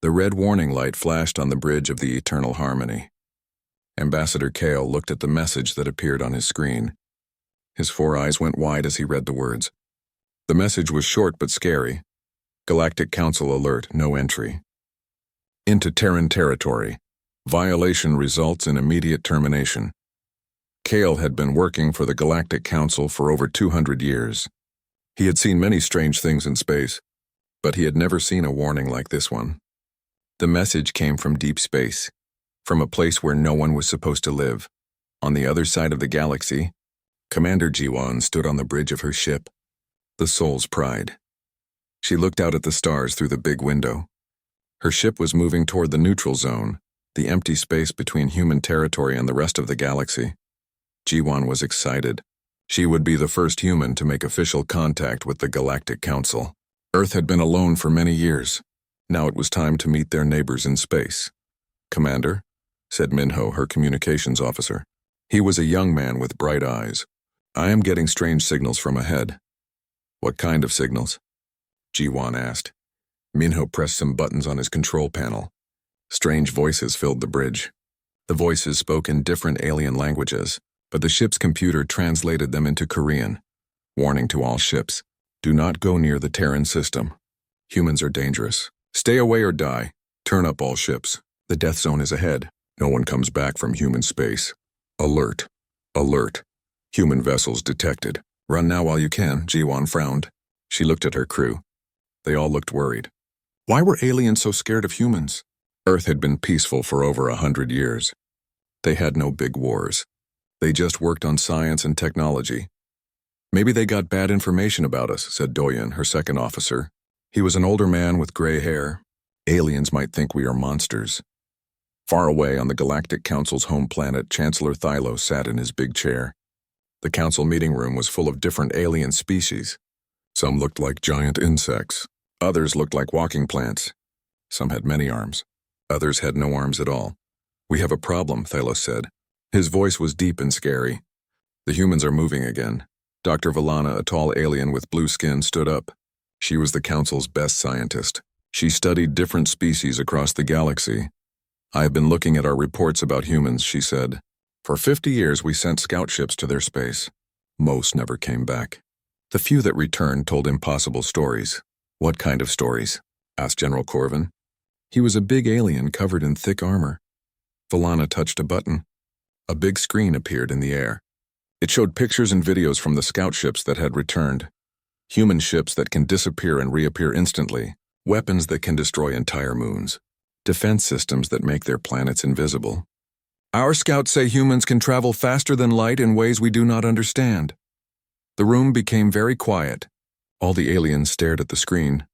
The red warning light flashed on the bridge of the Eternal Harmony. Ambassador Kale looked at the message that appeared on his screen. His 4 eyes went wide as he read the words. The message was short but scary. Galactic Council alert, no entry. Into Terran territory. Violation results in immediate termination. Kale had been working for the Galactic Council for over 200 years. He had seen many strange things in space, but he had never seen a warning like this one. The message came from deep space, from a place where no one was supposed to live. On the other side of the galaxy, Commander Jiwan stood on the bridge of her ship, the Soul's Pride. She looked out at the stars through the big window. Her ship was moving toward the neutral zone, the empty space between human territory and the rest of the galaxy. Jiwan was excited. She would be the first human to make official contact with the Galactic Council. Earth had been alone for many years. Now it was time to meet their neighbors in space. "Commander," said Minho, her communications officer. He was a young man with bright eyes. "I am getting strange signals from ahead." "What kind of signals?" Jiwan asked. Minho pressed some buttons on his control panel. Strange voices filled the bridge. The voices spoke in different alien languages, but the ship's computer translated them into Korean. "Warning to all ships. Do not go near the Terran system. Humans are dangerous. Stay away or die. Turn up all ships. The death zone is ahead. No one comes back from human space. Alert. Alert. Human vessels detected. Run now while you can." Jiwan frowned. She looked at her crew. They all looked worried. Why were aliens so scared of humans? Earth had been peaceful for over 100 years. They had no big wars. They just worked on science and technology. "Maybe they got bad information about us," said Doyen, her second officer. He was an older man with gray hair. "Aliens might think we are monsters." Far away on the Galactic Council's home planet, Chancellor Thylo sat in his big chair. The council meeting room was full of different alien species. Some looked like giant insects. Others looked like walking plants. Some had many arms. Others had no arms at all. "We have a problem," Thylo said. His voice was deep and scary. "The humans are moving again." Dr. Valana, a tall alien with blue skin, stood up. She was the council's best scientist. She studied different species across the galaxy. "I have been looking at our reports about humans," she said. "For 50 years we sent scout ships to their space. Most never came back. The few that returned told impossible stories." "What kind of stories?" asked General Corvin. He was a big alien covered in thick armor. Valana touched a button. A big screen appeared in the air. It showed pictures and videos from the scout ships that had returned. Human ships that can disappear and reappear instantly. Weapons that can destroy entire moons. Defense systems that make their planets invisible. "Our scouts say humans can travel faster than light in ways we do not understand." The room became very quiet. All the aliens stared at the screen.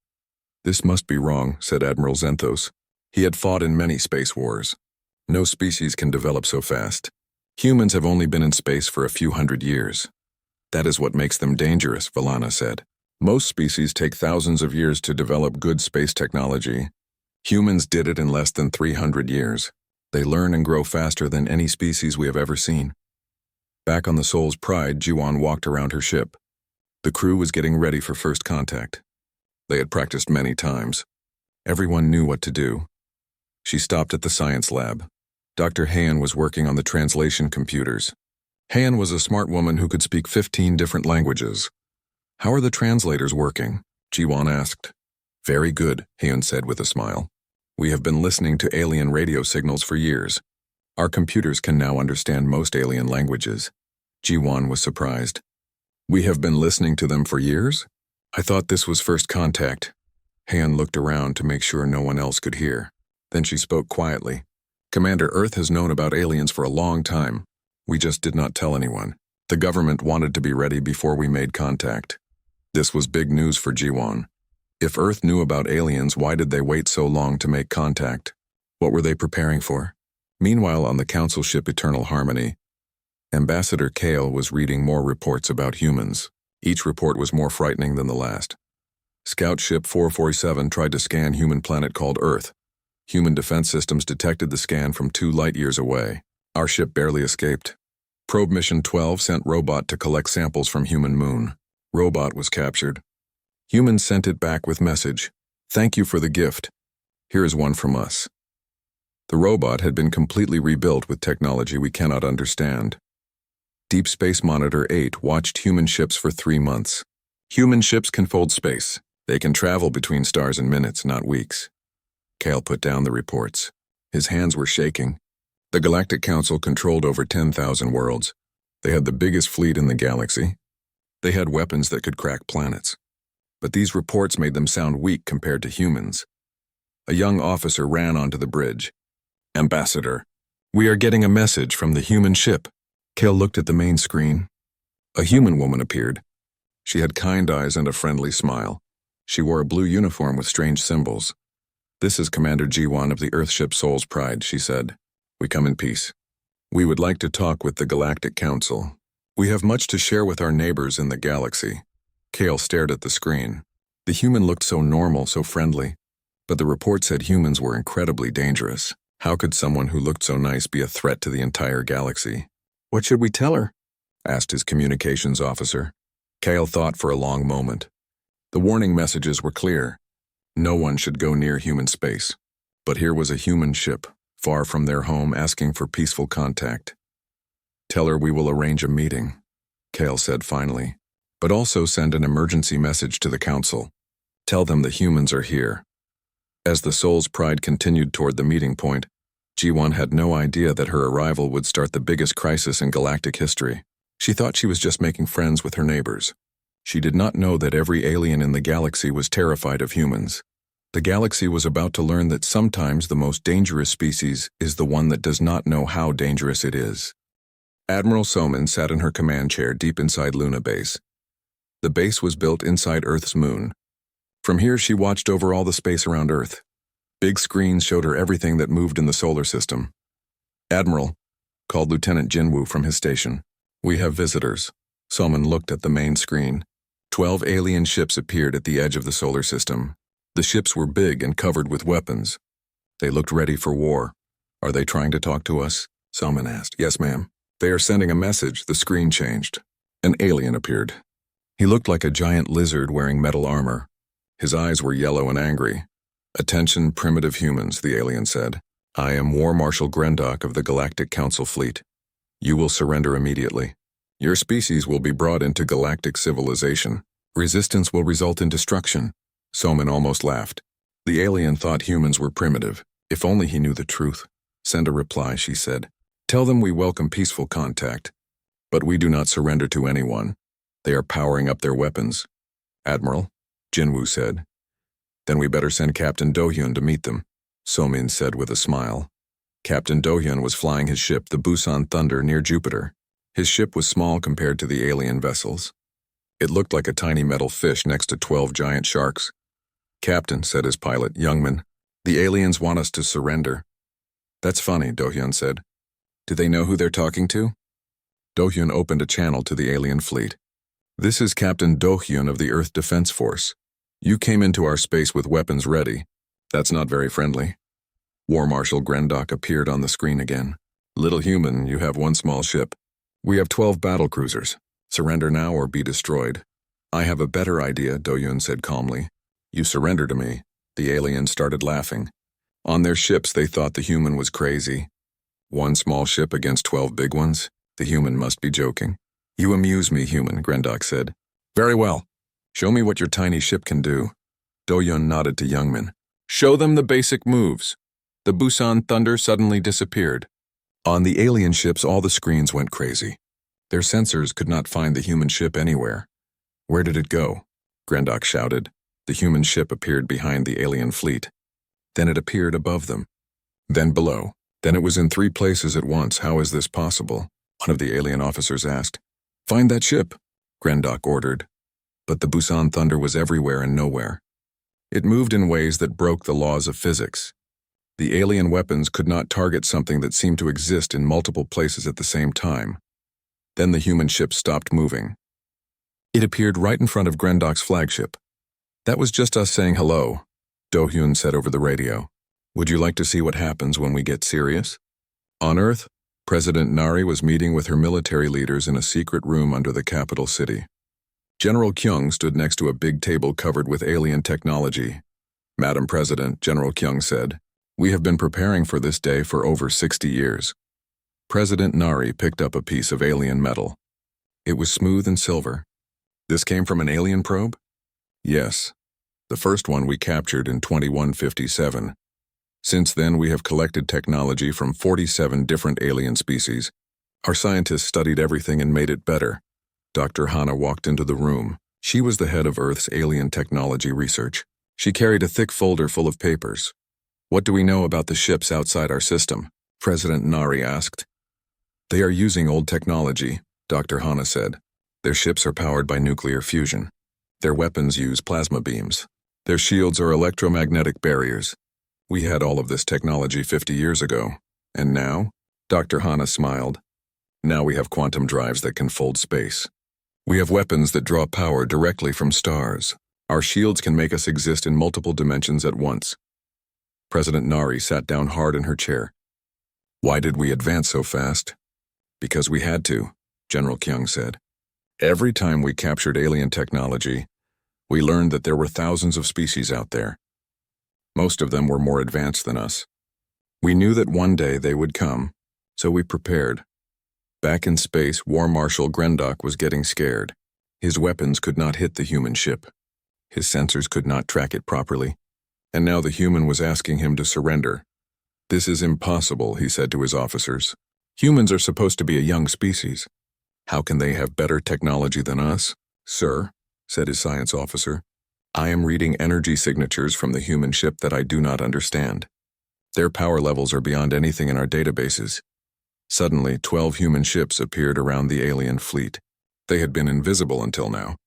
"This must be wrong," said Admiral Zenthos. He had fought in many space wars. "No species can develop so fast. Humans have only been in space for a few hundred years. That is what makes them dangerous," Valana said. "Most species take thousands of years to develop good space technology. Humans did it in less than 300 years. They learn and grow faster than any species we have ever seen." Back on the Soul's Pride, Jiwan walked around her ship. The crew was getting ready for first contact. They had practiced many times. Everyone knew what to do. She stopped at the science lab. Dr. Han was working on the translation computers. Han was a smart woman who could speak 15 different languages. "How are the translators working?" Jiwan asked. "Very good," Han said with a smile. "We have been listening to alien radio signals for years. Our computers can now understand most alien languages." Jiwan was surprised. "We have been listening to them for years? I thought this was first contact." Han looked around to make sure no one else could hear. Then she spoke quietly. "Commander, Earth has known about aliens for a long time. We just did not tell anyone. The government wanted to be ready before we made contact." This was big news for Jiwan. If Earth knew about aliens, why did they wait so long to make contact? What were they preparing for? Meanwhile, on the Council ship Eternal Harmony, Ambassador Kale was reading more reports about humans. Each report was more frightening than the last. Scout Ship 447 tried to scan human planet called Earth. Human defense systems detected the scan from 2 light-years away. Our ship barely escaped. Probe Mission 12 sent Robot to collect samples from human moon. Robot was captured. Humans sent it back with message. "Thank you for the gift. Here is one from us. The robot had been completely rebuilt with technology we cannot understand. Deep Space Monitor 8 watched human ships for 3 months. Human ships can fold space. They can travel between stars in minutes, not weeks. Kale put down the reports. His hands were shaking. The Galactic Council controlled over 10,000 worlds. They had the biggest fleet in the galaxy. They had weapons that could crack planets. But these reports made them sound weak compared to humans. A young officer ran onto the bridge. "Ambassador, we are getting a message from the human ship." Kale looked at the main screen. A human woman appeared. She had kind eyes and a friendly smile. She wore a blue uniform with strange symbols. "This is Commander G1 of the Earthship Soul's Pride," she said. "We come in peace. We would like to talk with the Galactic Council. We have much to share with our neighbors in the galaxy." Kale stared at the screen. The human looked so normal, so friendly. But the report said humans were incredibly dangerous. How could someone who looked so nice be a threat to the entire galaxy? "What should we tell her?" asked his communications officer. Kale thought for a long moment. The warning messages were clear. No one should go near human space. But here was a human ship, far from their home, asking for peaceful contact. "Tell her we will arrange a meeting," Kale said finally. "But also send an emergency message to the council. Tell them the humans are here." As the Soul's Pride continued toward the meeting point, G1 had no idea that her arrival would start the biggest crisis in galactic history. She thought she was just making friends with her neighbors. She did not know that every alien in the galaxy was terrified of humans. The galaxy was about to learn that sometimes the most dangerous species is the one that does not know how dangerous it is. Admiral Soman sat in her command chair deep inside Luna Base. The base was built inside Earth's moon. From here she watched over all the space around Earth. Big screens showed her everything that moved in the solar system. "Admiral," called Lieutenant Jinwoo from his station. "We have visitors." Soman looked at the main screen. 12 alien ships appeared at the edge of the solar system. The ships were big and covered with weapons. They looked ready for war. "Are they trying to talk to us?" Soman asked. "Yes, ma'am. They are sending a message." The screen changed. An alien appeared. He looked like a giant lizard wearing metal armor. His eyes were yellow and angry. "Attention, primitive humans," the alien said. "I am War Marshal Grendock of the Galactic Council Fleet. You will surrender immediately. Your species will be brought into galactic civilization. Resistance will result in destruction." Soman almost laughed. The alien thought humans were primitive. If only he knew the truth. "Send a reply," she said. "Tell them we welcome peaceful contact. But we do not surrender to anyone. They are powering up their weapons." "Admiral," Jinwoo said. "Then we better send Captain Dohyun to meet them," Somin said with a smile. Captain Dohyun was flying his ship, the Busan Thunder, near Jupiter. His ship was small compared to the alien vessels. It looked like a tiny metal fish next to 12 giant sharks. "Captain," said his pilot, Youngman, "the aliens want us to surrender." "That's funny," Dohyun said. "Do they know who they're talking to?" Dohyun opened a channel to the alien fleet. "This is Captain Dohyun of the Earth Defense Force. You came into our space with weapons ready. That's not very friendly." War Marshal Grendock appeared on the screen again. "Little human, you have one small ship. We have 12 battle cruisers. Surrender now or be destroyed." "I have a better idea," Dohyun said calmly. "You surrender to me." The aliens started laughing. On their ships they thought the human was crazy. One small ship against 12 big ones? The human must be joking. "You amuse me, human," Grendock said. "Very well. Show me what your tiny ship can do." Dohyun nodded to Youngman. "Show them the basic moves." The Busan Thunder suddenly disappeared. On the alien ships all the screens went crazy. Their sensors could not find the human ship anywhere. "Where did it go?" Grendock shouted. The human ship appeared behind the alien fleet. Then it appeared above them. Then below. Then it was in 3 places at once. "How is this possible?" one of the alien officers asked. "Find that ship," Grendock ordered. But the Busan Thunder was everywhere and nowhere. It moved in ways that broke the laws of physics. The alien weapons could not target something that seemed to exist in multiple places at the same time. Then the human ship stopped moving. It appeared right in front of Grendock's flagship. "That was just us saying hello," Dohyun said over the radio. "Would you like to see what happens when we get serious?" On Earth, President Nari was meeting with her military leaders in a secret room under the capital city. General Kyung stood next to a big table covered with alien technology. Madam President, General Kyung said, "We have been preparing for this day for over 60 years." President Nari picked up a piece of alien metal. It was smooth and silver. "This came from an alien probe?" "Yes. The first one we captured in 2157. Since then, we have collected technology from 47 different alien species. Our scientists studied everything and made it better." Dr. Hana walked into the room. She was the head of Earth's alien technology research. She carried a thick folder full of papers. "What do we know about the ships outside our system?" President Nari asked. "They are using old technology," Dr. Hana said. "Their ships are powered by nuclear fusion. Their weapons use plasma beams. Their shields are electromagnetic barriers. We had all of this technology 50 years ago. And now?" Dr. Hana smiled. "Now we have quantum drives that can fold space. We have weapons that draw power directly from stars. Our shields can make us exist in multiple dimensions at once." President Nari sat down hard in her chair. "Why did we advance so fast?" "Because we had to," General Kyung said. "Every time we captured alien technology, we learned that there were thousands of species out there. Most of them were more advanced than us. We knew that one day they would come, so we prepared. Back in space, War Marshal Grendok was getting scared. His weapons could not hit the human ship. His sensors could not track it properly. And now the human was asking him to surrender. "This is impossible," he said to his officers. "Humans are supposed to be a young species. How can they have better technology than us?" "Sir," said his science officer, "I am reading energy signatures from the human ship that I do not understand. Their power levels are beyond anything in our databases." Suddenly, 12 human ships appeared around the alien fleet. They had been invisible until now.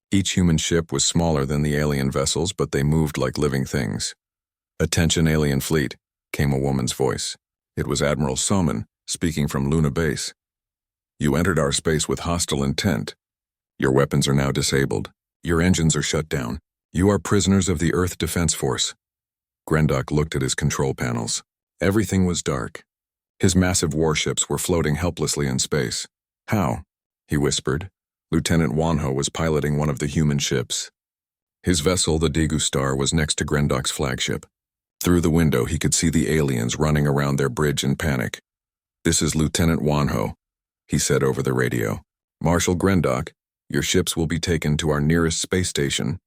Each human ship was smaller than the alien vessels, but they moved like living things. "Attention, alien fleet," came a woman's voice. It was Admiral Soman, speaking from Luna Base. "You entered our space with hostile intent. Your weapons are now disabled. Your engines are shut down. You are prisoners of the Earth Defense Force." Grendok looked at his control panels. Everything was dark. His massive warships were floating helplessly in space. "How?" he whispered. Lieutenant Wanho was piloting one of the human ships. His vessel, the Degu Star, was next to Grendok's flagship. Through the window, he could see the aliens running around their bridge in panic. "This is Lieutenant Wanho," he said over the radio. "Marshal Grendok, your ships will be taken to our nearest space station.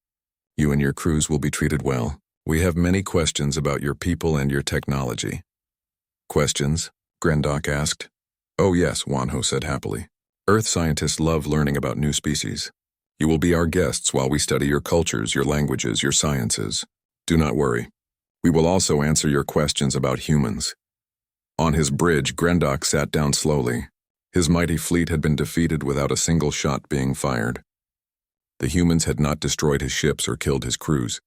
You and your crews will be treated well. We have many questions about your people and your technology." "Questions?" Grendok asked. "Oh yes," Wanho said happily. "Earth scientists love learning about new species. You will be our guests while we study your cultures, your languages, your sciences. Do not worry. We will also answer your questions about humans." On his bridge, Grendok sat down slowly. His mighty fleet had been defeated without a single shot being fired. The humans had not destroyed his ships or killed his crews.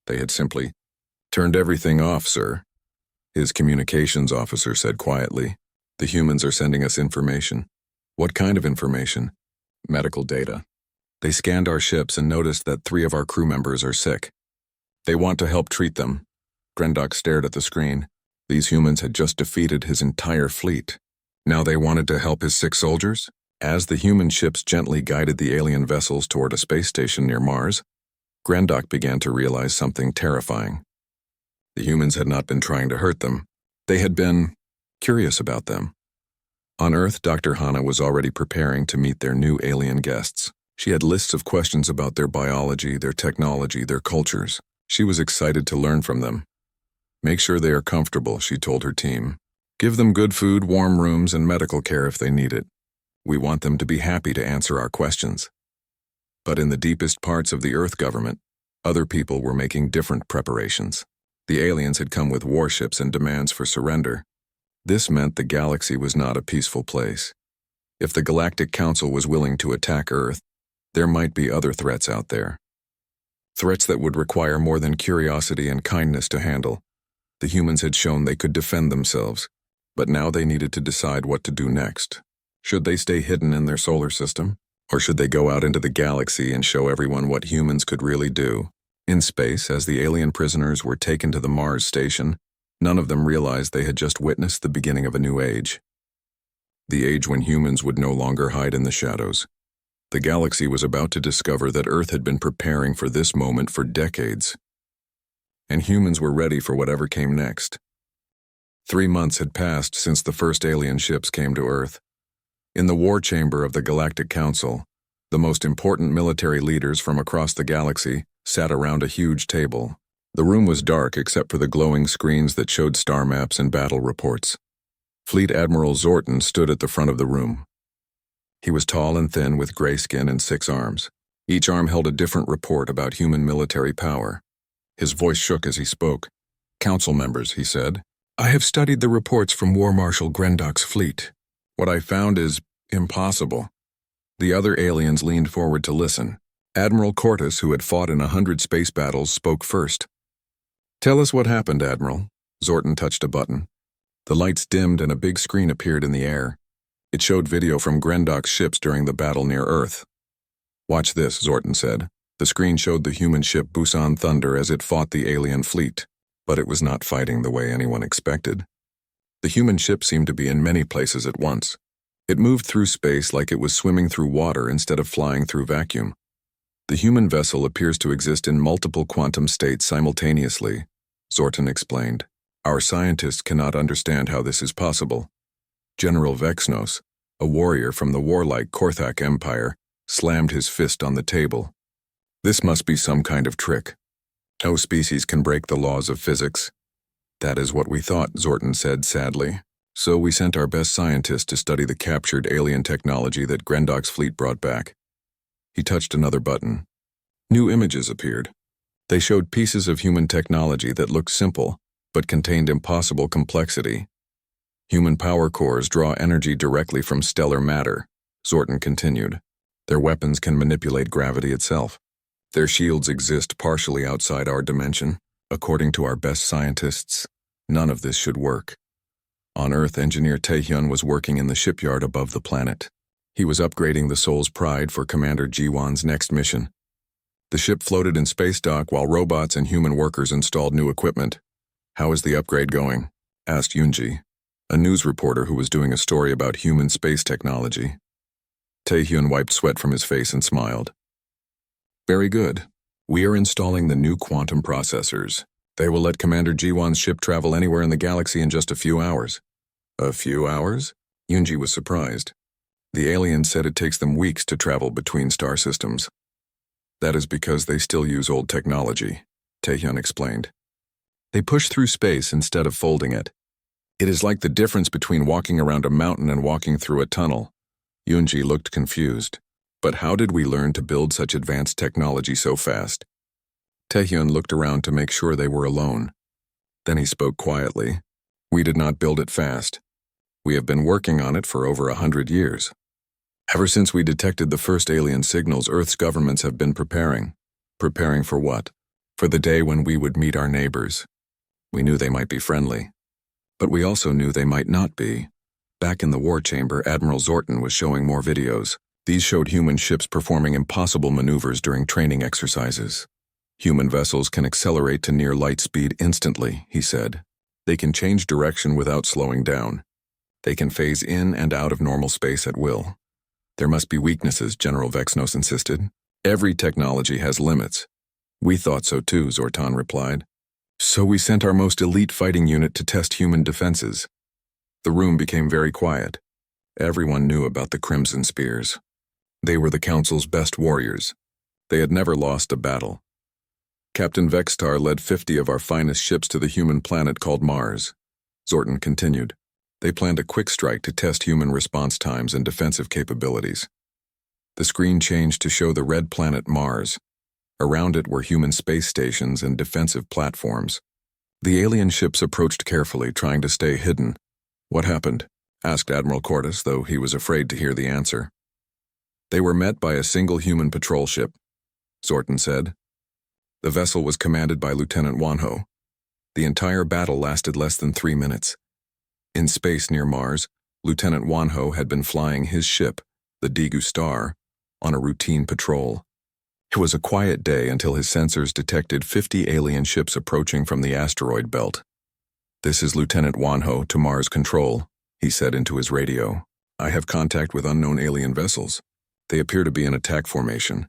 They had simply turned everything off, sir. His communications officer said quietly. "The humans are sending us information." "What kind of information?" "Medical data. They scanned our ships and noticed that 3 of our crew members are sick. They want to help treat them." Grendok stared at the screen. These humans had just defeated his entire fleet. Now they wanted to help his sick soldiers? As the human ships gently guided the alien vessels toward a space station near Mars, Grendok began to realize something terrifying. The humans had not been trying to hurt them. They had been curious about them. On Earth, Dr. Hana was already preparing to meet their new alien guests. She had lists of questions about their biology, their technology, their cultures. She was excited to learn from them. "Make sure they are comfortable," she told her team. "Give them good food, warm rooms, and medical care if they need it. We want them to be happy to answer our questions." But in the deepest parts of the Earth government, other people were making different preparations. The aliens had come with warships and demands for surrender. This meant the galaxy was not a peaceful place. If the Galactic Council was willing to attack Earth, there might be other threats out there. Threats that would require more than curiosity and kindness to handle. The humans had shown they could defend themselves, but now they needed to decide what to do next. Should they stay hidden in their solar system? Or should they go out into the galaxy and show everyone what humans could really do? In space, as the alien prisoners were taken to the Mars station, none of them realized they had just witnessed the beginning of a new age. The age when humans would no longer hide in the shadows. The galaxy was about to discover that Earth had been preparing for this moment for decades. and humans were ready for whatever came next. 3 months had passed since the first alien ships came to Earth. In the war chamber of the Galactic Council, the most important military leaders from across the galaxy sat around a huge table. The room was dark except for the glowing screens that showed star maps and battle reports. Fleet Admiral Zorton stood at the front of the room. He was tall and thin with gray skin and 6 arms. Each arm held a different report about human military power. His voice shook as he spoke. "Council members," he said, "I have studied the reports from War Marshal Grendok's fleet. What I found is impossible." The other aliens leaned forward to listen. Admiral Cortus, who had fought in 100 space battles, spoke first. "Tell us what happened, Admiral." Zorton touched a button. The lights dimmed and a big screen appeared in the air. It showed video from Grendok's ships during the battle near Earth. "Watch this," Zorton said. The screen showed the human ship Busan Thunder as it fought the alien fleet, but it was not fighting the way anyone expected. The human ship seemed to be in many places at once. It moved through space like it was swimming through water instead of flying through vacuum. The human vessel appears to exist in multiple quantum states simultaneously, Zorton explained. "Our scientists cannot understand how this is possible." General Vexnos, a warrior from the warlike Korthak Empire, slammed his fist on the table. "This must be some kind of trick. No species can break the laws of physics." "That is what we thought," Zorton said sadly. "So we sent our best scientists to study the captured alien technology that Grendok's fleet brought back." He touched another button. New images appeared. They showed pieces of human technology that looked simple, but contained impossible complexity. "Human power cores draw energy directly from stellar matter," Zorton continued. "Their weapons can manipulate gravity itself. Their shields exist partially outside our dimension. According to our best scientists, none of this should work." On Earth, engineer Taehyun was working in the shipyard above the planet. He was upgrading the Soul's Pride for Commander Jiwon's next mission. The ship floated in space dock while robots and human workers installed new equipment. "How is the upgrade going?" asked Yoonji, a news reporter who was doing a story about human space technology. Taehyun wiped sweat from his face and smiled. "Very good. We are installing the new quantum processors. They will let Commander Jiwon's ship travel anywhere in the galaxy in just a few hours." "A few hours?" Yoonji was surprised. "The aliens said it takes them weeks to travel between star systems." "That is because they still use old technology," Taehyun explained. "They push through space instead of folding it. It is like the difference between walking around a mountain and walking through a tunnel." Yoonji looked confused. "But how did we learn to build such advanced technology so fast?" Taehyun looked around to make sure they were alone. Then he spoke quietly. "We did not build it fast. We have been working on it for over 100 years. Ever since we detected the first alien signals, Earth's governments have been preparing. Preparing for what? For the day when we would meet our neighbors. We knew they might be friendly. But we also knew they might not be." Back in the war chamber, Admiral Zorton was showing more videos. These showed human ships performing impossible maneuvers during training exercises. "Human vessels can accelerate to near light speed instantly," he said. "They can change direction without slowing down. They can phase in and out of normal space at will." "There must be weaknesses," General Vexnos insisted. "Every technology has limits." "We thought so too," Zorton replied. "So we sent our most elite fighting unit to test human defenses." The room became very quiet. Everyone knew about the Crimson Spears. They were the Council's best warriors. They had never lost a battle. "Captain Vextar led 50 of our finest ships to the human planet called Mars," Zorton continued. "They planned a quick strike to test human response times and defensive capabilities." The screen changed to show the red planet Mars. Around it were human space stations and defensive platforms. The alien ships approached carefully, trying to stay hidden. "What happened?" asked Admiral Cortus, though he was afraid to hear the answer. "They were met by a single human patrol ship," Zorton said. The vessel was commanded by Lieutenant Wanho. The entire battle lasted less than 3 minutes. In space near Mars, Lieutenant Wanho had been flying his ship, the Daegu Star, on a routine patrol. It was a quiet day until his sensors detected 50 alien ships approaching from the asteroid belt. "This is Lieutenant Wanho to Mars Control," he said into his radio. "I have contact with unknown alien vessels. They appear to be in attack formation."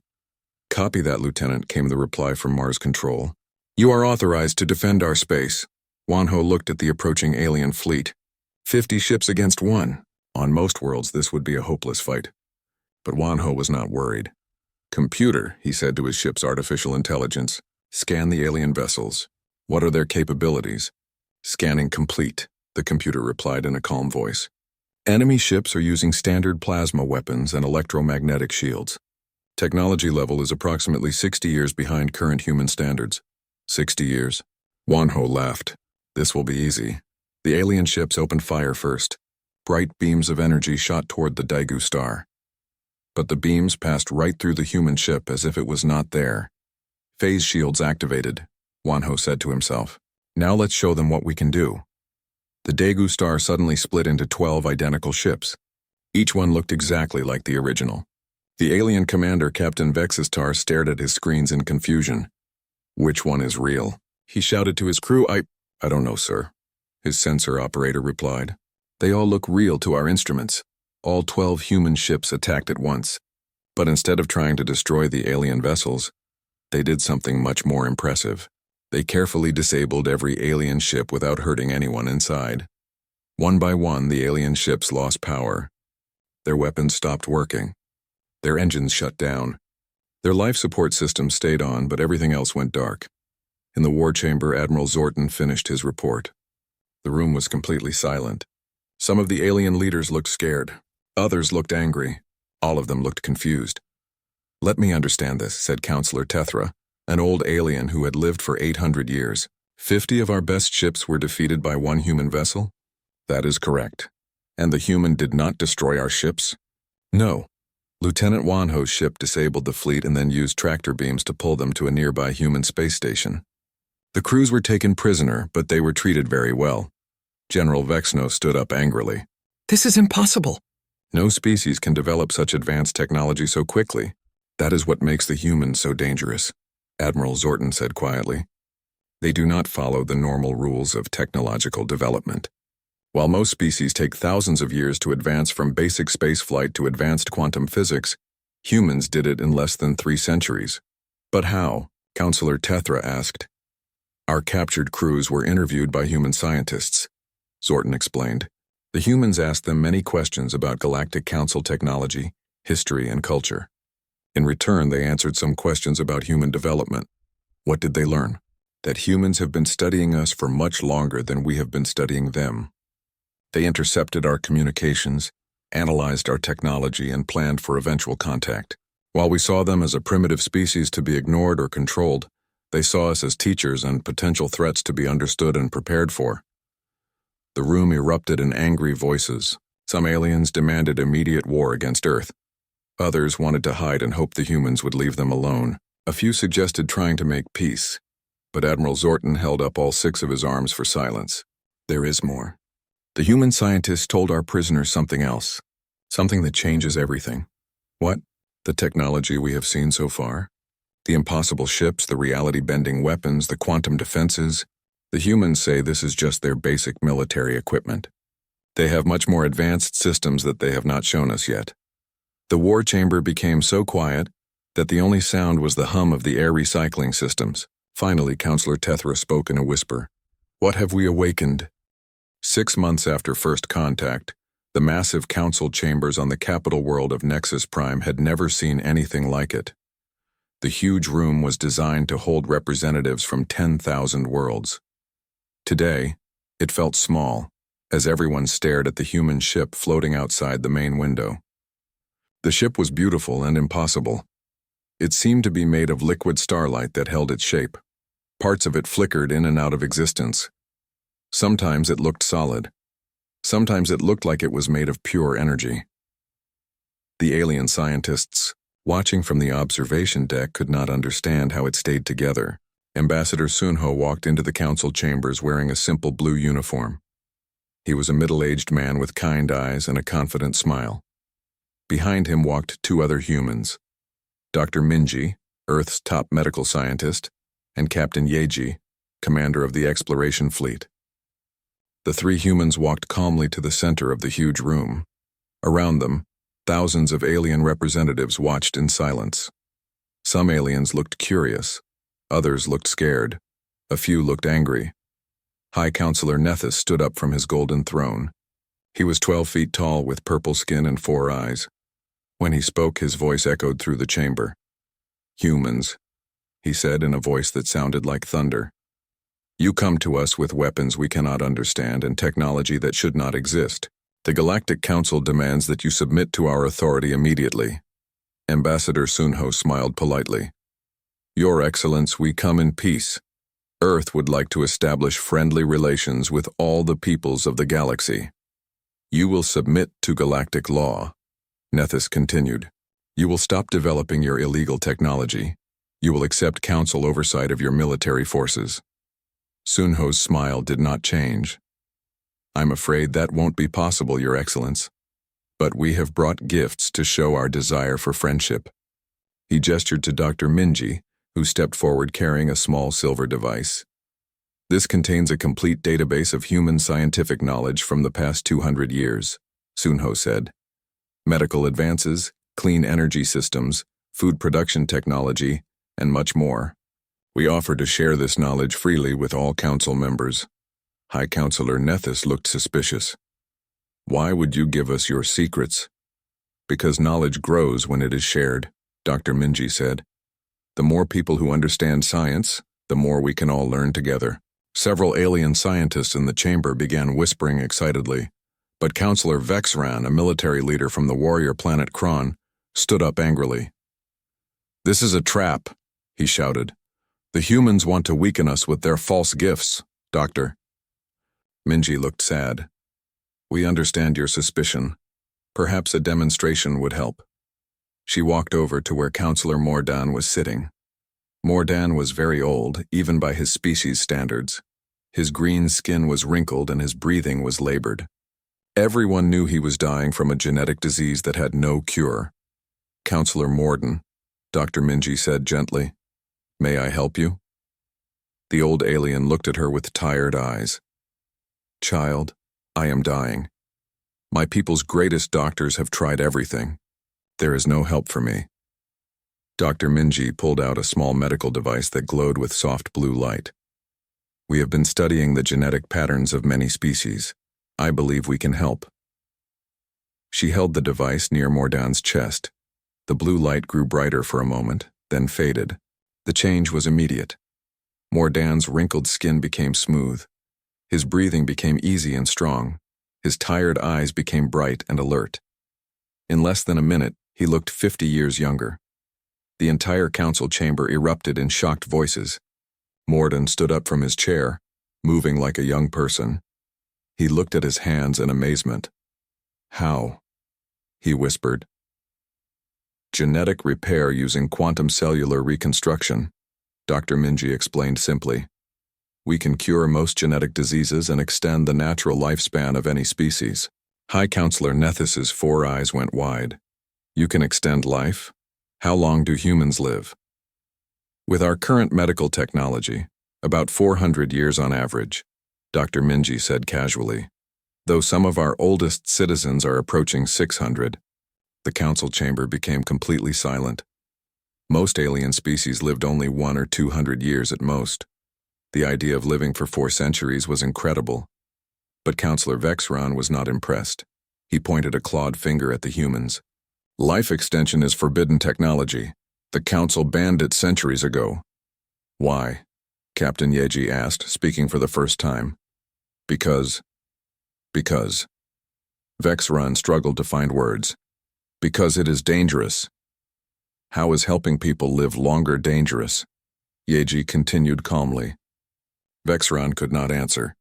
"Copy that, Lieutenant," came the reply from Mars Control. You are authorized to defend our space. Wanho looked at the approaching alien fleet. 50 ships against 1. On most worlds, this would be a hopeless fight. But Wanho was not worried. Computer, he said to his ship's artificial intelligence, scan the alien vessels. What are their capabilities? Scanning complete, the computer replied in a calm voice. Enemy ships are using standard plasma weapons and electromagnetic shields. Technology level is approximately 60 years behind current human standards. 60 years? Wanho laughed. This will be easy. The alien ships opened fire first. Bright beams of energy shot toward the Daegu star. But the beams passed right through the human ship as if it was not there. Phase shields activated, Wanho said to himself. Now let's show them what we can do. The Daegu star suddenly split into 12 identical ships. Each one looked exactly like the original. The alien commander, Captain Vexistar, stared at his screens in confusion. Which one is real? He shouted to his crew. I don't know, sir. His sensor operator replied. They all look real to our instruments. All 12 human ships attacked at once. But instead of trying to destroy the alien vessels, they did something much more impressive. They carefully disabled every alien ship without hurting anyone inside. One by one, the alien ships lost power. Their weapons stopped working. Their engines shut down. Their life support systems stayed on, but everything else went dark. In the war chamber, Admiral Zorton finished his report. The room was completely silent. Some of the alien leaders looked scared. Others looked angry. All of them looked confused. Let me understand this, said Counselor Tethra, an old alien who had lived for 800 years. 50 of our best ships were defeated by one human vessel? That is correct. And the human did not destroy our ships? No. Lieutenant Wanho's ship disabled the fleet and then used tractor beams to pull them to a nearby human space station. The crews were taken prisoner, but they were treated very well. General Vexno stood up angrily. This is impossible. No species can develop such advanced technology so quickly. That is what makes the humans so dangerous, Admiral Zorton said quietly. They do not follow the normal rules of technological development. While most species take thousands of years to advance from basic spaceflight to advanced quantum physics, humans did it in less than 3 centuries. But how? Counselor Tethra asked. Our captured crews were interviewed by human scientists, Zorton explained. The humans asked them many questions about Galactic Council technology, history, and culture. In return, they answered some questions about human development. What did they learn? That humans have been studying us for much longer than we have been studying them. They intercepted our communications, analyzed our technology, and planned for eventual contact. While we saw them as a primitive species to be ignored or controlled, they saw us as teachers and potential threats to be understood and prepared for. The room erupted in angry voices. Some aliens demanded immediate war against Earth. Others wanted to hide and hoped the humans would leave them alone. A few suggested trying to make peace, but Admiral Zorton held up all 6 of his arms for silence. There is more. The human scientists told our prisoners something else, something that changes everything. What? The technology we have seen so far? The impossible ships, the reality-bending weapons, the quantum defenses. The humans say this is just their basic military equipment. They have much more advanced systems that they have not shown us yet. The war chamber became so quiet that the only sound was the hum of the air recycling systems. Finally, Counselor Tethra spoke in a whisper. What have we awakened? 6 months after first contact, the massive council chambers on the capital world of Nexus Prime had never seen anything like it. The huge room was designed to hold representatives from 10,000 worlds. Today, it felt small, as everyone stared at the human ship floating outside the main window. The ship was beautiful and impossible. It seemed to be made of liquid starlight that held its shape. Parts of it flickered in and out of existence. Sometimes it looked solid. Sometimes it looked like it was made of pure energy. The alien scientists, watching from the observation deck, could not understand how it stayed together. Ambassador Sunho walked into the council chambers wearing a simple blue uniform. He was a middle-aged man with kind eyes and a confident smile. Behind him walked 2 other humans, Dr. Minji, Earth's top medical scientist, and Captain Yeji, commander of the exploration fleet. The 3 humans walked calmly to the center of the huge room. Around them, thousands of alien representatives watched in silence. Some aliens looked curious, others looked scared, A few looked angry. High Counselor Nethys stood up from his golden throne. He was 12 feet tall with purple skin and 4 eyes. When he spoke, his voice echoed through the chamber. "Humans," he said in a voice that sounded like thunder. "You come to us with weapons we cannot understand and technology that should not exist. The Galactic Council demands that you submit to our authority immediately." Ambassador Sunho smiled politely. "Your Excellence, we come in peace. Earth would like to establish friendly relations with all the peoples of the galaxy. You will submit to galactic law," Nethys continued. "You will stop developing your illegal technology. You will accept council oversight of your military forces." Sunho's smile did not change. "I'm afraid that won't be possible, Your Excellence. But we have brought gifts to show our desire for friendship." He gestured to Dr. Minji, who stepped forward carrying a small silver device. "This contains a complete database of human scientific knowledge from the past 200 years, Sunho said. "Medical advances, clean energy systems, food production technology, and much more. We offer to share this knowledge freely with all council members." High Counselor Nethys looked suspicious. "Why would you give us your secrets?" "Because knowledge grows when it is shared," Dr. Minji said. "The more people who understand science, the more we can all learn together." Several alien scientists in the chamber began whispering excitedly, but Counselor Vexran, a military leader from the warrior planet Kron, stood up angrily. "This is a trap," he shouted. "The humans want to weaken us with their false gifts, Doctor." Minji looked sad. "We understand your suspicion. Perhaps a demonstration would help." She walked over to where Counselor Mordan was sitting. Mordan was very old, even by his species standards. His green skin was wrinkled and his breathing was labored. Everyone knew he was dying from a genetic disease that had no cure. "Counselor Morden," Dr. Minji said gently, "may I help you?" The old alien looked at her with tired eyes. "Child, I am dying. My people's greatest doctors have tried everything. There is no help for me." Dr. Minji pulled out a small medical device that glowed with soft blue light. "We have been studying the genetic patterns of many species. I believe we can help." She held the device near Mordan's chest. The blue light grew brighter for a moment, then faded. The change was immediate. Mordan's wrinkled skin became smooth. His breathing became easy and strong. His tired eyes became bright and alert. In less than a minute, he looked 50 years younger. The entire council chamber erupted in shocked voices. Morden stood up from his chair, moving like a young person. He looked at his hands in amazement. "How?" he whispered. "Genetic repair using quantum cellular reconstruction," Dr. Minji explained simply. "We can cure most genetic diseases and extend the natural lifespan of any species." High Counselor Nethys's 4 eyes went wide. "You can extend life? How long do humans live?" "With our current medical technology, about 400 years on average," Dr. Minji said casually. "Though some of our oldest citizens are approaching 600. The council chamber became completely silent. Most alien species lived only 100 or 200 years at most. The idea of living for 4 centuries was incredible. But Counselor Vexran was not impressed. He pointed a clawed finger at the humans. "Life extension is forbidden technology. The council banned it centuries ago." "Why?" Captain Yeji asked, speaking for the first time. Because. Vexran struggled to find words. "Because it is dangerous." "How is helping people live longer dangerous?" Yeji continued calmly. Vexran could not answer.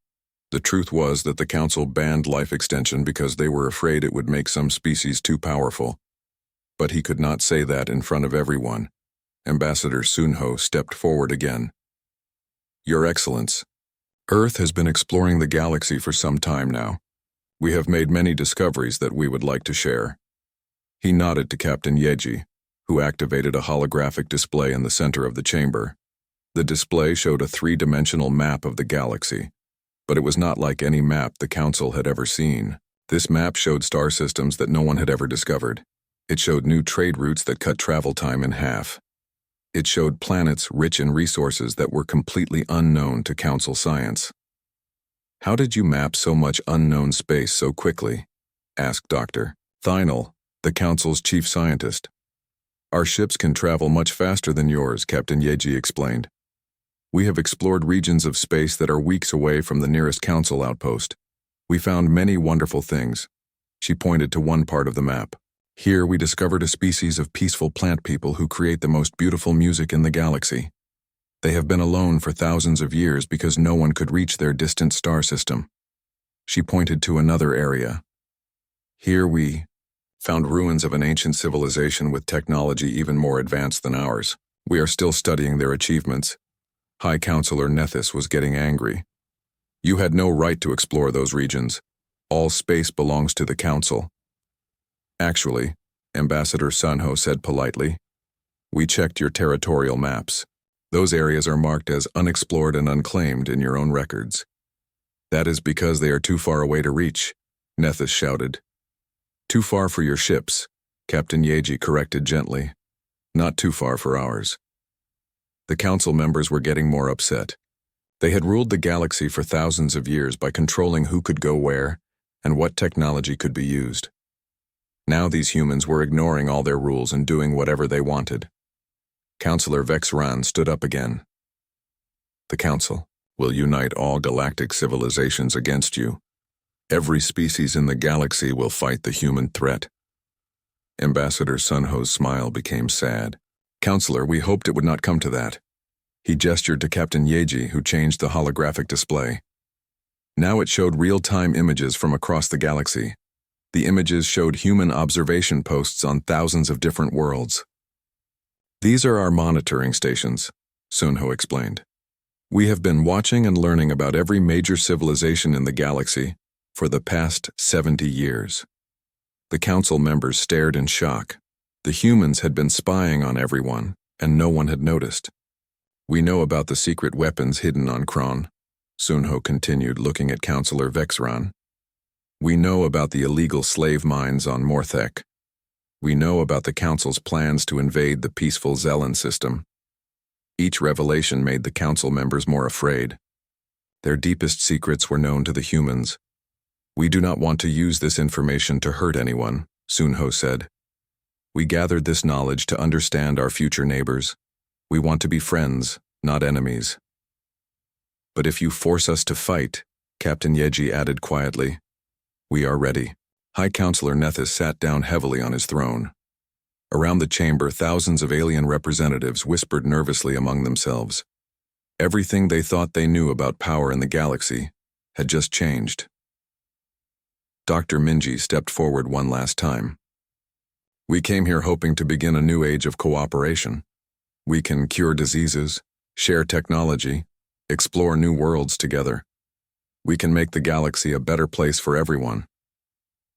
The truth was that the council banned life extension because they were afraid it would make some species too powerful. But he could not say that in front of everyone. Ambassador Sunho stepped forward again. "Your Excellence, Earth has been exploring the galaxy for some time now. We have made many discoveries that we would like to share." He nodded to Captain Yeji, who activated a holographic display in the center of the chamber. The display showed a 3-dimensional map of the galaxy, but it was not like any map the Council had ever seen. This map showed star systems that no one had ever discovered. It showed new trade routes that cut travel time in half. It showed planets rich in resources that were completely unknown to Council science. "How did you map so much unknown space so quickly?" asked Dr. Thynel, the Council's chief scientist. "Our ships can travel much faster than yours," Captain Yeji explained. "We have explored regions of space that are weeks away from the nearest Council outpost. We found many wonderful things." She pointed to one part of the map. "Here we discovered a species of peaceful plant people who create the most beautiful music in the galaxy. They have been alone for thousands of years because no one could reach their distant star system." She pointed to another area. "Here we found ruins of an ancient civilization with technology even more advanced than ours. We are still studying their achievements." High Counselor Nethys was getting angry. "You had no right to explore those regions. All space belongs to the Council." "Actually," Ambassador Sunho said politely, "we checked your territorial maps. Those areas are marked as unexplored and unclaimed in your own records." "That is because they are too far away to reach," Nethys shouted. "Too far for your ships," Captain Yeji corrected gently. "Not too far for ours." The Council members were getting more upset. They had ruled the galaxy for thousands of years by controlling who could go where and what technology could be used. Now these humans were ignoring all their rules and doing whatever they wanted. Counselor Vexran stood up again. "The Council will unite all galactic civilizations against you. Every species in the galaxy will fight the human threat." Ambassador Sunho's smile became sad. "Counselor, we hoped it would not come to that." He gestured to Captain Yeji, who changed the holographic display. Now it showed real-time images from across the galaxy. The images showed human observation posts on thousands of different worlds. "These are our monitoring stations," Sunho explained. "We have been watching and learning about every major civilization in the galaxy for the past 70 years. The Council members stared in shock. The humans had been spying on everyone, and no one had noticed. "We know about the secret weapons hidden on Kron," Sunho continued, looking at Counselor Vexran. "We know about the illegal slave mines on Morthek. We know about the Council's plans to invade the peaceful Zellan system." Each revelation made the Council members more afraid. Their deepest secrets were known to the humans. "We do not want to use this information to hurt anyone," Sunho said. "We gathered this knowledge to understand our future neighbors. We want to be friends, not enemies." "But if you force us to fight," Captain Yeji added quietly, "we are ready." High Counselor Nethys sat down heavily on his throne. Around the chamber, thousands of alien representatives whispered nervously among themselves. Everything they thought they knew about power in the galaxy had just changed. Dr. Minji stepped forward one last time. "We came here hoping to begin a new age of cooperation. We can cure diseases, share technology, explore new worlds together. We can make the galaxy a better place for everyone.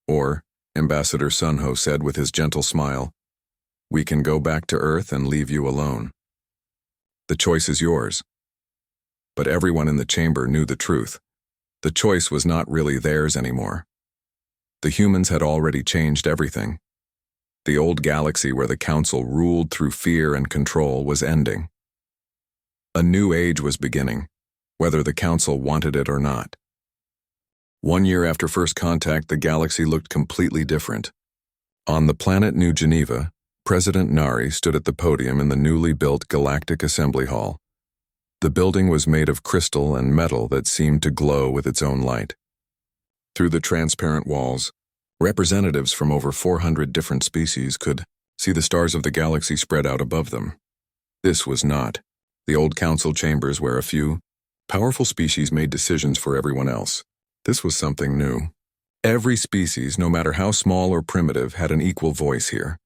Or," Ambassador Sunho said with his gentle smile, "we can go back to Earth and leave you alone. The choice is yours." But everyone in the chamber knew the truth. The choice was not really theirs anymore. The humans had already changed everything. The old galaxy where the Council ruled through fear and control was ending. A new age was beginning, whether the Council wanted it or not. 1 year after first contact, the galaxy looked completely different. On the planet New Geneva, President Nari stood at the podium in the newly built Galactic Assembly Hall. The building was made of crystal and metal that seemed to glow with its own light. Through the transparent walls, representatives from over 400 different species could see the stars of the galaxy spread out above them. This was not the old council chambers where a few powerful species made decisions for everyone else. This was something new. Every species, no matter how small or primitive, had an equal voice here.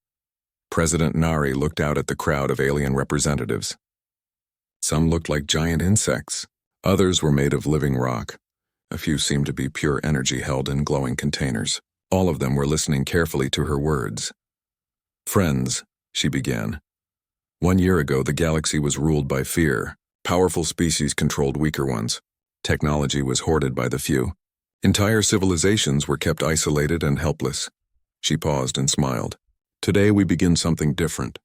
President Nari looked out at the crowd of alien representatives. Some looked like giant insects. Others were made of living rock. A few seemed to be pure energy held in glowing containers. All of them were listening carefully to her words. "Friends," she began. 1 year ago, the galaxy was ruled by fear. Powerful species controlled weaker ones. Technology was hoarded by the few. Entire civilizations were kept isolated and helpless. She paused and smiled. "Today we begin something different.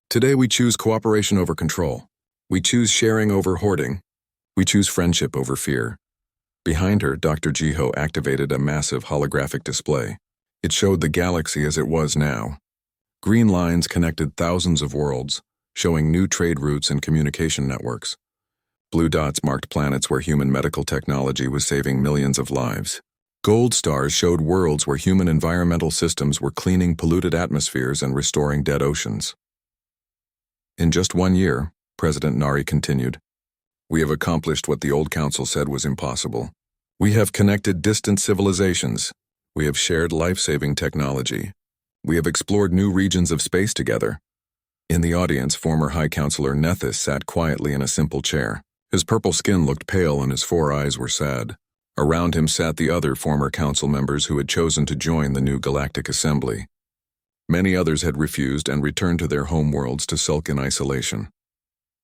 Today we choose cooperation over control. We choose sharing over hoarding. We choose friendship over fear. Behind her, Dr. Jiho activated a massive holographic display. It showed the galaxy as it was now. Green lines connected thousands of worlds, showing new trade routes and communication networks. Blue dots marked planets where human medical technology was saving millions of lives. Gold stars showed worlds where human environmental systems were cleaning polluted atmospheres and restoring dead oceans. In just 1 year, President Nari continued, we have accomplished what the old council said was impossible. We have connected distant civilizations. We have shared life-saving technology. We have explored new regions of space together. In the audience, former High Counselor Nethys sat quietly in a simple chair. His purple skin looked pale and his 4 eyes were sad. Around him sat the other former council members who had chosen to join the new Galactic Assembly. Many others had refused and returned to their home worlds to sulk in isolation.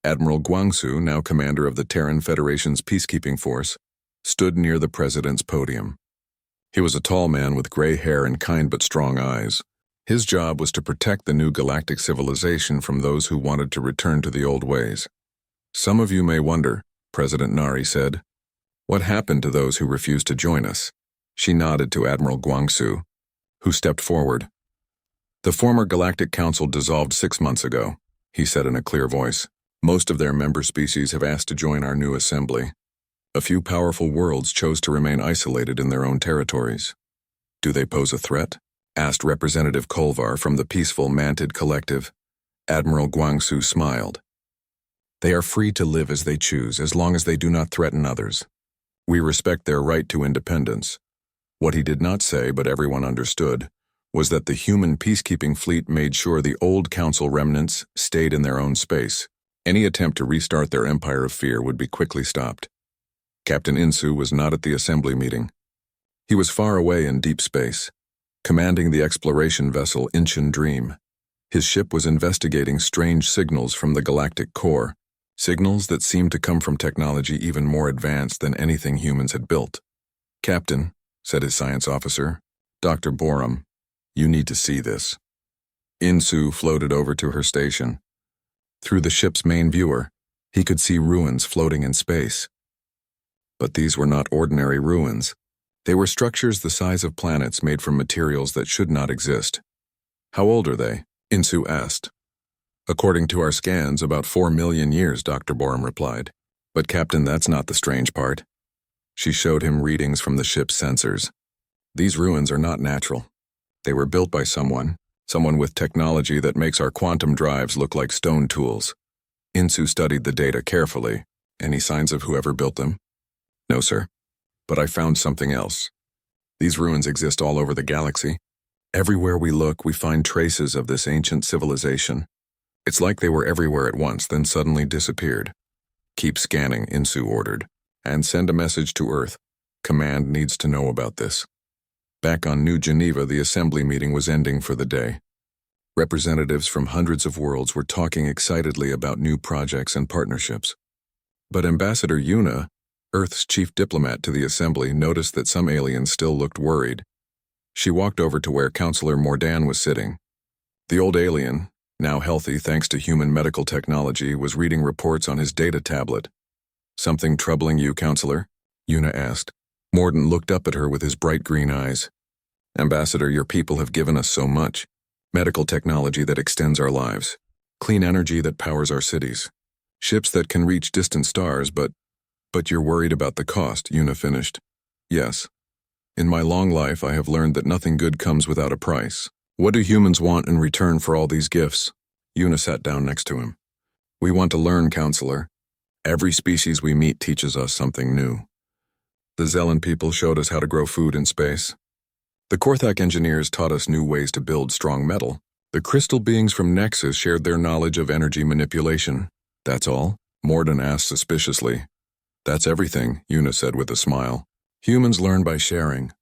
Admiral Guangsu, now commander of the Terran Federation's peacekeeping force, stood near the president's podium. He was a tall man with gray hair and kind but strong eyes. His job was to protect the new galactic civilization from those who wanted to return to the old ways. Some of you may wonder, President Nari said, what happened to those who refused to join us? She nodded to Admiral Guangsu, who stepped forward. The former Galactic Council dissolved 6 months ago, he said in a clear voice. Most of their member species have asked to join our new assembly. A few powerful worlds chose to remain isolated in their own territories. Do they pose a threat? Asked Representative Kolvar from the peaceful Mantid Collective. Admiral Guangsu smiled. They are free to live as they choose as long as they do not threaten others. We respect their right to independence. What he did not say, but everyone understood, was that the human peacekeeping fleet made sure the old council remnants stayed in their own space. Any attempt to restart their empire of fear would be quickly stopped. Captain Insu was not at the assembly meeting. He was far away in deep space, commanding the exploration vessel Incheon Dream. His ship was investigating strange signals from the galactic core, signals that seemed to come from technology even more advanced than anything humans had built. Captain, said his science officer, Dr. Borum, you need to see this. Insu floated over to her station. Through the ship's main viewer, he could see ruins floating in space. But these were not ordinary ruins. They were structures the size of planets made from materials that should not exist. How old are they? Insu asked. According to our scans, about 4 million years, Dr. Borum replied. But Captain, that's not the strange part. She showed him readings from the ship's sensors. These ruins are not natural. They were built by someone with technology that makes our quantum drives look like stone tools. Insu studied the data carefully. Any signs of whoever built them? No, sir. But I found something else. These ruins exist all over the galaxy. Everywhere we look, we find traces of this ancient civilization. It's like they were everywhere at once, then suddenly disappeared. Keep scanning, Insu ordered, and send a message to Earth. Command needs to know about this. Back on New Geneva, the assembly meeting was ending for the day. Representatives from hundreds of worlds were talking excitedly about new projects and partnerships. But Ambassador Yuna, Earth's chief diplomat to the assembly, noticed that some aliens still looked worried. She walked over to where Counselor Mordan was sitting. The old alien, now healthy thanks to human medical technology, was reading reports on his data tablet. Something troubling you, Counselor? Yuna asked. Morden looked up at her with his bright green eyes. Ambassador, your people have given us so much. Medical technology that extends our lives. Clean energy that powers our cities. Ships that can reach distant stars, but you're worried about the cost, Yuna finished. Yes. In my long life, I have learned that nothing good comes without a price. What do humans want in return for all these gifts? Yuna sat down next to him. We want to learn, Counselor. Every species we meet teaches us something new. The Zellan people showed us how to grow food in space. The Korthak engineers taught us new ways to build strong metal. The crystal beings from Nexus shared their knowledge of energy manipulation. That's all? Morden asked suspiciously. That's everything, Yuna said with a smile. Humans learn by sharing.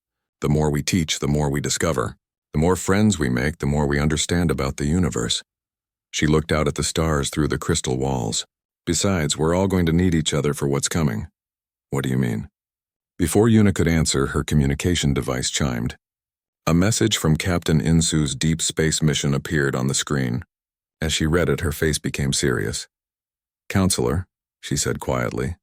The more we teach, the more we discover. The more friends we make, the more we understand about the universe. She looked out at the stars through the crystal walls. Besides, we're all going to need each other for what's coming. What do you mean? Before Yuna could answer, her communication device chimed. A message from Captain Insu's deep space mission appeared on the screen. As she read it, her face became serious. "Counselor," she said quietly,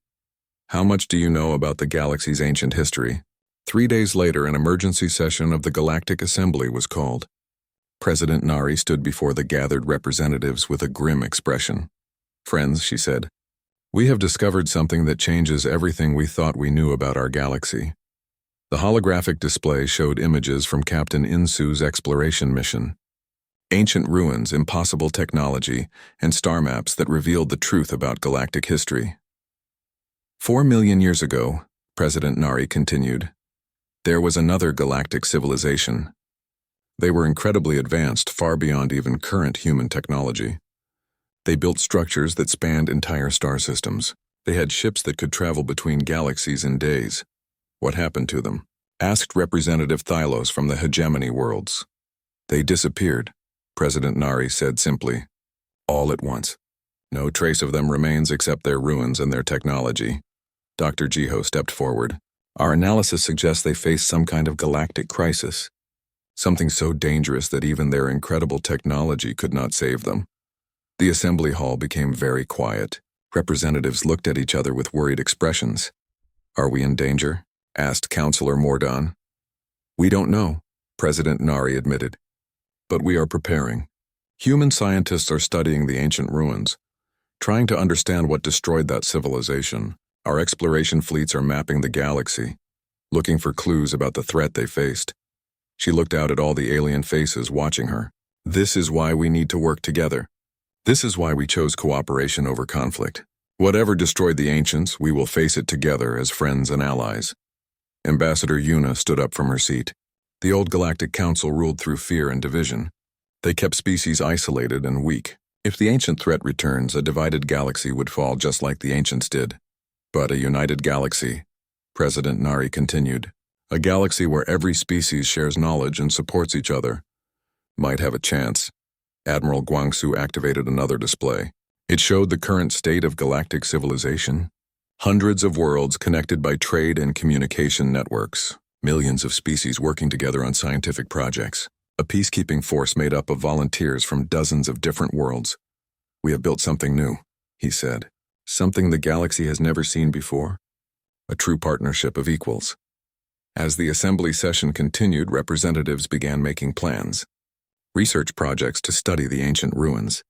"how much do you know about the galaxy's ancient history?" 3 days later, an emergency session of the Galactic Assembly was called. President Nari stood before the gathered representatives with a grim expression. "Friends," she said, "we have discovered something that changes everything we thought we knew about our galaxy." The holographic display showed images from Captain Insu's exploration mission. Ancient ruins, impossible technology, and star maps that revealed the truth about galactic history. 4 million years ago, President Nari continued, there was another galactic civilization. They were incredibly advanced, far beyond even current human technology. They built structures that spanned entire star systems. They had ships that could travel between galaxies in days. What happened to them? Asked Representative Thylos from the hegemony worlds. They disappeared, President Nari said simply. All at once. No trace of them remains except their ruins and their technology. Dr. Jiho stepped forward. Our analysis suggests they faced some kind of galactic crisis. Something so dangerous that even their incredible technology could not save them. The assembly hall became very quiet. Representatives looked at each other with worried expressions. Are we in danger? Asked Counselor Mordon. We don't know, President Nari admitted. But we are preparing. Human scientists are studying the ancient ruins, trying to understand what destroyed that civilization. Our exploration fleets are mapping the galaxy, looking for clues about the threat they faced. She looked out at all the alien faces watching her. This is why we need to work together. This is why we chose cooperation over conflict. Whatever destroyed the ancients, we will face it together as friends and allies. Ambassador Yuna stood up from her seat. The old Galactic Council ruled through fear and division. They kept species isolated and weak. If the ancient threat returns, a divided galaxy would fall just like the ancients did. But a united galaxy, President Nari continued, a galaxy where every species shares knowledge and supports each other, might have a chance. Admiral Guangsu activated another display. It showed the current state of galactic civilization. Hundreds of worlds connected by trade and communication networks. Millions of species working together on scientific projects. A peacekeeping force made up of volunteers from dozens of different worlds. We have built something new, he said. Something the galaxy has never seen before. A true partnership of equals. As the assembly session continued, representatives began making plans. Research projects to study the ancient ruins.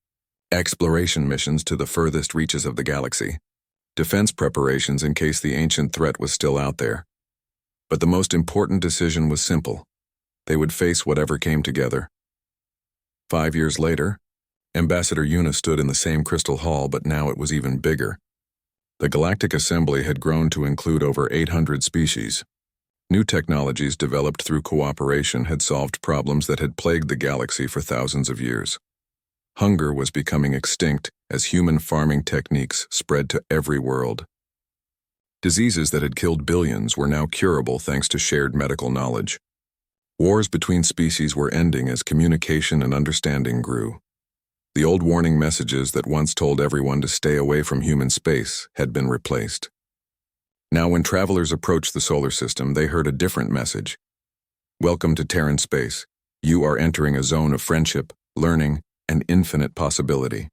Exploration missions to the furthest reaches of the galaxy. Defense preparations in case the ancient threat was still out there. But the most important decision was simple. They would face whatever came together. 5 years later, Ambassador Yuna stood in the same crystal hall, but now it was even bigger. The Galactic Assembly had grown to include over 800 species. New technologies developed through cooperation had solved problems that had plagued the galaxy for thousands of years. Hunger was becoming extinct as human farming techniques spread to every world. Diseases that had killed billions were now curable thanks to shared medical knowledge. Wars between species were ending as communication and understanding grew. The old warning messages that once told everyone to stay away from human space had been replaced. Now when travelers approached the solar system, they heard a different message. Welcome to Terran space. You are entering a zone of friendship, learning, and infinite possibility.